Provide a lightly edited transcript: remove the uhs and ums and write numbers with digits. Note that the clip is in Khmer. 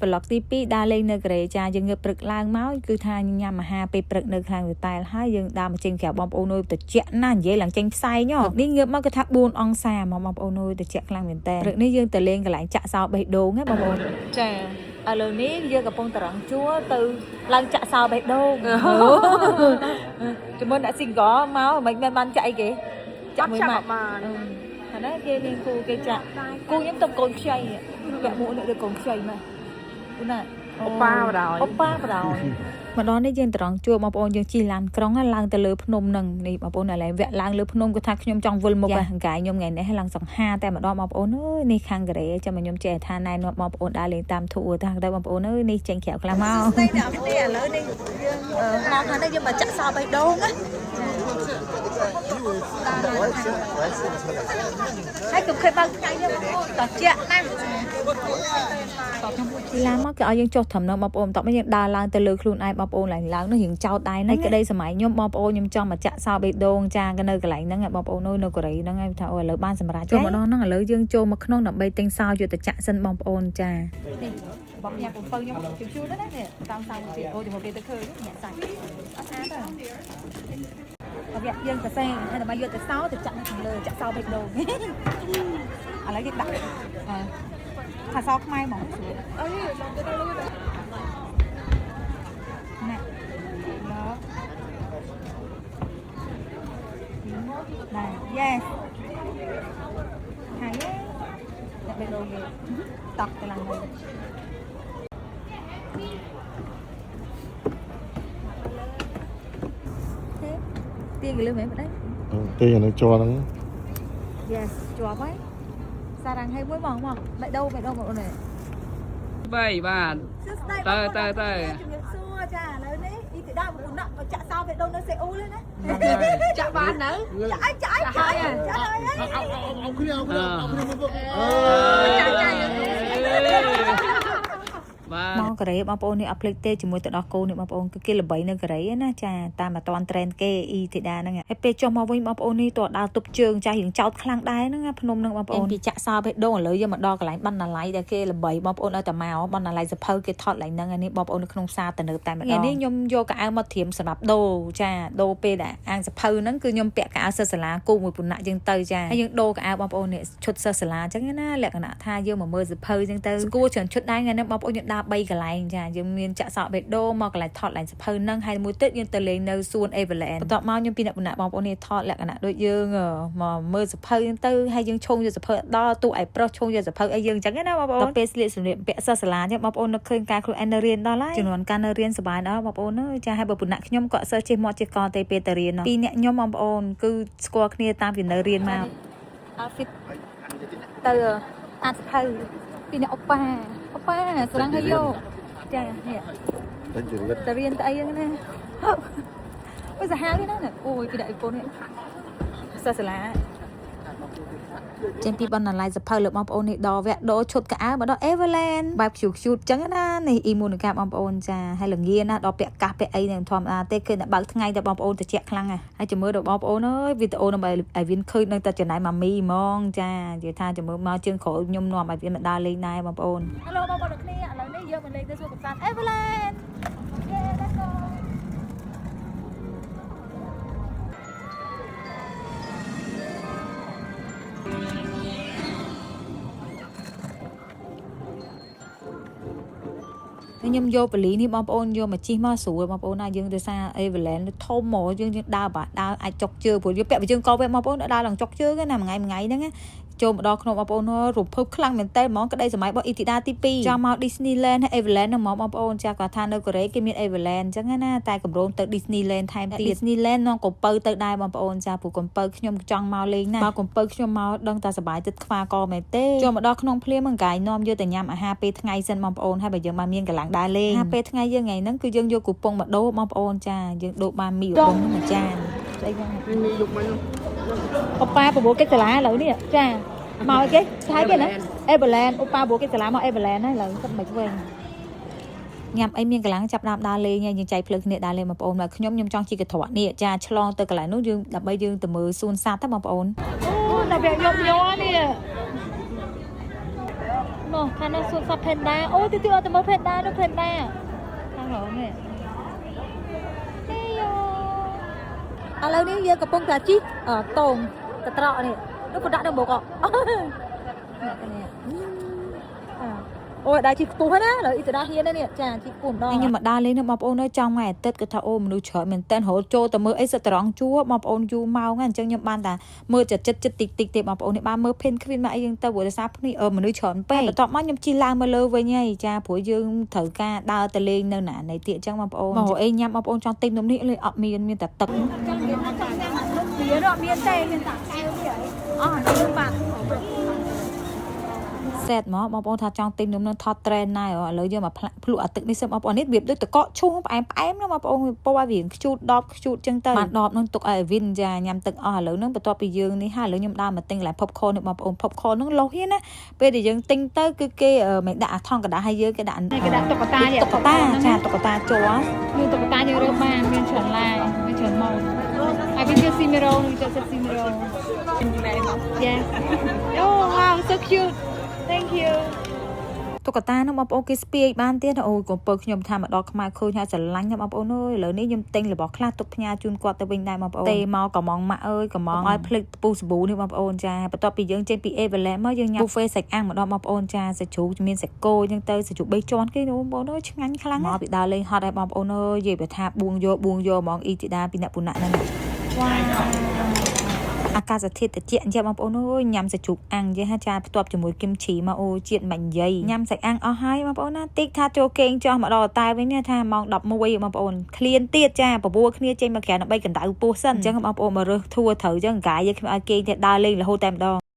ប្លុកទី2ដើរលេងនៅកូរ៉េចាយើងងើបព្រឹកឡើងមកគឺថាញ៉ាំអាហារពេលព្រឹកនៅខាងវិតែលហើយយើងដើរមកចេញក្រៅបងប្អូនអើយត្រជាក់ណាស់និយាយឡើងចេញផ្សាយញ៉នេះងើបមកគឺថា4អង្សាមកបងប្អូនអើយត្រជាក់ខ្លាំងមែនតើព្រឹកនេះយើងទៅលេងកន្លែងចាក់សោបេះដូងហ៎បងប្អូនចាឥឡូវនេះយើងកំពុងតរងជួរទៅឡើងចាក់សោបេះដូងជំនុនដាក់ single មកមិនមែនបានចាក់អីគេចាក់មួយម៉ាត់អានេះគេលេងគូគេចាក់គូខ្ញុំទៅកូនខ្ចីពាក់មួកនេះដូចកូនខ្ចីមកណាអូប៉ាបដ ாய் ម្ដងនេះយើងត្រង់ជួបបងប្អូនយើងជិះឡានក្រុងឡើងទៅលើភ្នំនឹងនេះបងប្អូនឥឡូវវគ្គឡើងលើភ្នំគាត់ថាខ្ញុំចង់វិលមកហ្នឹងកាយខ្ញុំថ្ងៃនេះឲ្យឡើងសង្ហាតែម្ដងបងប្អូនអើយនេះខាងកូរ៉េចាំខ្ញុំចេះថាណែនាំបងប្អូនដើរលេងតាមធូរថាតែបងប្អូនអើយនេះចេញក្រៅខ្លះមកស្ដីអ្នកគ្នាឥឡូវនេះយើងមកខាងនេះយើងមកចាក់សោបេះដូងណាហើយកុំខេបើកថ្ងៃយើងបងប្អូនតជាក់ណាស់ឡានមកគេឲ្យយើងចុះត្រឹមនោះបងប្អូនតោះយើងដើរឡើងទៅលើខ្លួនឯងបងប្អូនឡើងនោះរៀងចោតដែរណាក្តីសម័យខ្ញុំបងប្អូនខ្ញុំចង់មកចាក់សោបេះដូងចាក៏នៅកន្លែងហ្នឹងបងប្អូននៅកូរ៉េហ្នឹងឯងថាអូឥឡូវបានសម្រាប់ចូលម្ដងហ្នឹងឥឡូវយើងចូលមកក្នុងដើម្បីទិញសោយកទៅចាក់សិនបងប្អូនចានេះបងញ៉ាំកំពៅខ្ញុំជូរណានេះតាមសាយទៀតអូជាមួយគេទៅឃើញញ៉ាំសាច់អត់ស្អាតទេតែវាយើងទៅសេងហើយដើម្បីយកទៅសោទៅចាក់នៅខាងលើចាក់សោបេះដូងឥឡូវគេដាក់ថាសខ្មែរហ្មងអើយមកទៅលើណាណែ yes ហើយតែបេះដូងនេះតក់ទៅឡើងហើយទៀងគេលើមែនទេទៀងនៅជាប់ហ្នឹង yes ជាប់ហើយសារ៉ាំងឲ្យមួយបងបេះដូងបងអូននេះ3បាទតើជំរាបសួរចាឥឡូវនេះអ៊ីទីដាមកណាក់ចាក់សោបេះដូងនៅសេអ៊ូលណាចាក់បាននៅចាក់ហើយเอาគ្នាមកមកកូរ៉េបងប្អូននេះអត់ភ្លេចទេជាមួយទៅដល់កូននេះបងប្អូនគឺគេល្បីនៅកូរ៉េណាចាតាមអត់តាន់ trend គេអ៊ីធីដាហ្នឹងហើយពេលចុះមកវិញបងប្អូននេះតើដើរទប់ជើងចាស់យើងចោតខ្លាំងដែរហ្នឹងភ្នំហ្នឹងបងប្អូនពីចាក់សោបេះដូងឥឡូវយើងមកដល់កន្លែងបណ្ណាល័យដែលគេល្បីបងប្អូនឲ្យតែមកបណ្ណាល័យសភៅគេថតឡើងហ្នឹងនេះបងប្អូននៅក្នុងផ្សារទៅនៅតែម្ដងនេះខ្ញុំយកកៅអៅមកត្រៀមសម្រាប់ដូរចាដូរពេលដែលអាងសភៅហ្នឹងគឺខ្ញុំពាក់កៅអៅសិស្សសាលាគូមួយពុណៈយើងទៅចាហើយយើងដូរកៅអៅបងប្អូននេះឈុតសិស្សសាលាអញ្ចឹងណាលក្ខណៈថាយើងមកមើលសភៅអញ្ចឹងទៅស្គាល់ច្រើនឈុតដែរថ្ងៃនេះបងប្អូនយើងដើរ3កន្លែងចាយើងមានចាក់សោបេះដូងមកកន្លែងថតឡើងសភៅហ្នឹងហើយមួយទៀតយើងទៅលេងនៅសួន Everland បន្ទាប់មកខ្ញុំពីអ្នកបងប្អូននេះថតលក្ខណៈដូចយើងមកមើលសភៅអញ្ចឹងទៅហើយយើងឈោងយកសភៅដល់ទូឯប្រុសឈោងយកសភៅអីយើងអញ្ចឹងណាបងប្អូនដល់ពេលស្លៀកសម្លៀកពាក់សិស្សសាលាអញ្ចឹងបងប្អូននឹកឃើញការខ្លួនឯងនៅរៀនដល់ហើយចំនួនការនៅរៀនសប្បាយដល់បងប្អូនអើយចាហើយបើពុណៈខ្ញុំក៏សិស្សចេះមកចេះកទេពេលទៅរៀនពីរអ្នកខ្ញុំបងប្អូនគឺស្គាល់គ្នាតាមពីនៅរៀនមក outfit ទៅអានសភៅពីអ្នកអូប៉ាស្រងឲ្យយកចានេះទៅរៀនទៅអីហ្នឹងណាអូសាហាវណាអូយពីដាក់អីពូននេះសិស្សសាលាចេញពីបណ្ណាល័យសភៅលើបងប្អូននេះដល់វគ្គដូរឈុតកៅអៅមកដល់ Everland បែប cute ចឹងណានេះអ៊ីមូនីកាបងប្អូនចាហើយល្ងាណាដល់ពាក់កាសពាក់អីនឹងធម្មតាទេគឺតែបើកថ្ងៃតែបងប្អូនត្រជាក់ខ្លាំងហើយចាំមើលដល់បងប្អូនអើយវីដេអូនឹងឲ្យវាឃើញនឹងតែចំណាយម៉ាមីហ្មងចានិយាយថាចាំមើលមកជើងក្រោយខ្ញុំនាំឲ្យវាមកដើរលេងដែរបងប្អូន Hello បងប្អូនគ្នាឥឡូវនេះយើងមកលេងទៅសួនកំសាន្ត Everland let's go ខ្ញុំយកបលីនេះបងប្អូនយកមកជីមកស្រួលបងប្អូនណាយើងដោយសារ Everland ធំមកយើងដើរអាចចុកជើព្រោះវាពាក់ជើងកវបងប្អូនដើរឡើងចុកជើណាមួយថ្ងៃហ្នឹងចូលមកដល់ក្នុងបងប្អូនរំភើបខ្លាំងមែនតើហ្មងក្តីសម័យរបស់អ៊ីធីដាទី2ចាំមក Disneyland ហើយ Everland ហ្នឹងហ្មងបងប្អូនចាគាត់ថានៅកូរ៉េគេមាន Everland អញ្ចឹងណាតែកម្រោងទៅ Disneyland ថែមទៀត Disneyland នាំកំពៅទៅដែរបងប្អូនចាព្រោះកំពៅខ្ញុំចង់មកលេងណាមកកំពៅខ្ញុំមកដឹងតែសប្បាយចិត្តខ្វាកមែនទេចូលមកដល់ក្នុងភ្លាមហ្នឹងកាយនាំយកទៅញ៉ាំអាហារពេលថ្ងៃសិនបងប្អូនហើយបើយើងបានមានកន្លងដើរលេងអាហារពេលថ្ងៃយើងថ្ងៃហ្នឹងគឺយើងយកគូប៉ុងមកដូរបងប្អូនចាយើងដូរបានមីឧបងមួយចានស្អីហ្នឹងមីលុបមកប៉ាប្រមូលកិច្ចសាលាឥឡូវនេះចាមកគេឆាយគេណា Everland អូប៉ាព្រោះគេសាលាមក Everland ហើយឡើងទឹកមិនវិញញ៉ាំអីមានកន្លងចាប់ដើមដើរលេងហើយយើងចែកភ្លើងគ្នាដើរលេងបងប្អូនមកខ្ញុំចង់ជិះកត្រក់នេះចាឆ្លងទៅកន្លែងនោះយើងដើម្បីយើងទៅមើលសួនសត្វទៅបងប្អូនអូតែវាយកនេះណូ មកខាងនោះសួនសត្វផេនដាអូទីអត់ទៅមើលផេនដានោះផេនដាខាងនោះនេះឥឡូវនេះយើងកំពុងតែជិះតងកត្រកនេះនោះក៏ដាក់នៅមុខអូយដាក់ជិះខ្ពស់ណាឥឡូវអ៊ីតាដាហ៊ាននេះចាជិះខ្ពស់ម្ដងខ្ញុំមកដើរលេងនោះបងប្អូននៅចង់ថ្ងៃអាទិត្យគឺថាអូមនុស្សច្រើនមែនតើរហូតចូលទៅមើលអីសិតត្រង់ជួបងប្អូនយូរម៉ោងហ្នឹងអញ្ចឹងខ្ញុំបានតែមើលចិត្តតិចទេបងប្អូននេះបានមើលភិនគ្វីនមកអីហ្នឹងទៅព្រោះដោយសារភ្នេះមនុស្សច្រើនពេកបន្ទាប់មកខ្ញុំជិះឡើងមកលើវិញហើយចាព្រោះយើងត្រូវការដើរទៅលេងនៅណានៃទៀតអញ្ចឹងបងប្អូនមកអីញ៉ាំបងប្អូនចង់ទិញនំនេះលេអត់មានតែទឹកចង់មានថាចង់ញ៉ាំនំវាអត់មានទេមានតែខែវាអស់ហ្នឹងបាទសេតមកបងប្អូនថាចង់ទិញនំនឹងថតត្រេនណាស់ឥឡូវយើងមកភ្លក់អាទឹកនេះសិមបងប្អូននេះវាដូចតកកឈូសផ្អែមណាបងប្អូនពោឲ្យវាខ្ជូតដបខ្ជូតចឹងទៅបានដបនឹងទុកឲ្យវិនចាញ៉ាំទឹកអស់ឥឡូវហ្នឹងបន្ទាប់ពីយើងនេះហើយឥឡូវខ្ញុំដើរមកទិញកន្លែង popcorn នេះបងប្អូន popcorn ហ្នឹងលោះហៀនណាពេលដែលយើងទិញទៅគឺគេមិនដាក់អាថងกระดาษឲ្យយើងគេដាក់តុក្កតាចាតុក្កតាជ័រមានតុក្កតាយើងរើសបានមានច្រើនឡាយមានច្រើនម៉ូដហើយវាជាស៊ីមីរ៉ូនឹងចូលស៊ីមីរ៉ូ Yeah Oh wow so cute Thank you តុក្កតានោះបងប្អូនគេស្ពាយបានទៀតអូយកំពើខ្ញុំថាមកដល់ខ្មែរឃើញថាស្រឡាញ់បងប្អូនអើយឥឡូវនេះខ្ញុំទិញរបស់ខ្លះទុកផ្ញើជូនគាត់ទៅវិញដែរបងប្អូនទេមកកំងម៉ាក់អើយកំងឲ្យភ្លេចពូសាប៊ូនេះបងប្អូនចាបន្ទាប់ពីយើងចេញពី Everland មកយើងញ៉ាំ buffet សាច់អាំងម្ដងបងប្អូនចាសាច់ជ្រូកមានសាច់គោអញ្ចឹងទៅសាច់ជ្រូក3ជាន់គេបងប្អូនអើយឆ្ងាញ់ខ្លាំងមកពីដើរលេងហត់ហើយបងប្អូនអើយនិយាយបើថាបួងយកហ្មងអ៊ីទីដាពីអ្នកពុណៈហ្នឹងវ៉ាអាកាសធាតុត្រជាក់អញ្ចឹងបងប្អូនអើយញ៉ាំសាច់ជ្រូកអាំងយេហាចាផ្ទាប់ជាមួយគឹមឈីមកអូជាតិមិននិយាយញ៉ាំសាច់អាំងអស់ហើយបងប្អូនណាតិចថាចូលគេងចោះមកដល់តែវិញនេះថាម៉ោង11បងប្អូនឃ្លានទៀតចាបបួលគ្នាចេញមកក្រៅដើម្បីកណ្ដៅពោះសិនអញ្ចឹងបងប្អូនមករើសធួត្រូវអញ្ចឹងកាយយើងខ្ញុំឲ្យគេងតែដើរលេងរហូតតែម្ដង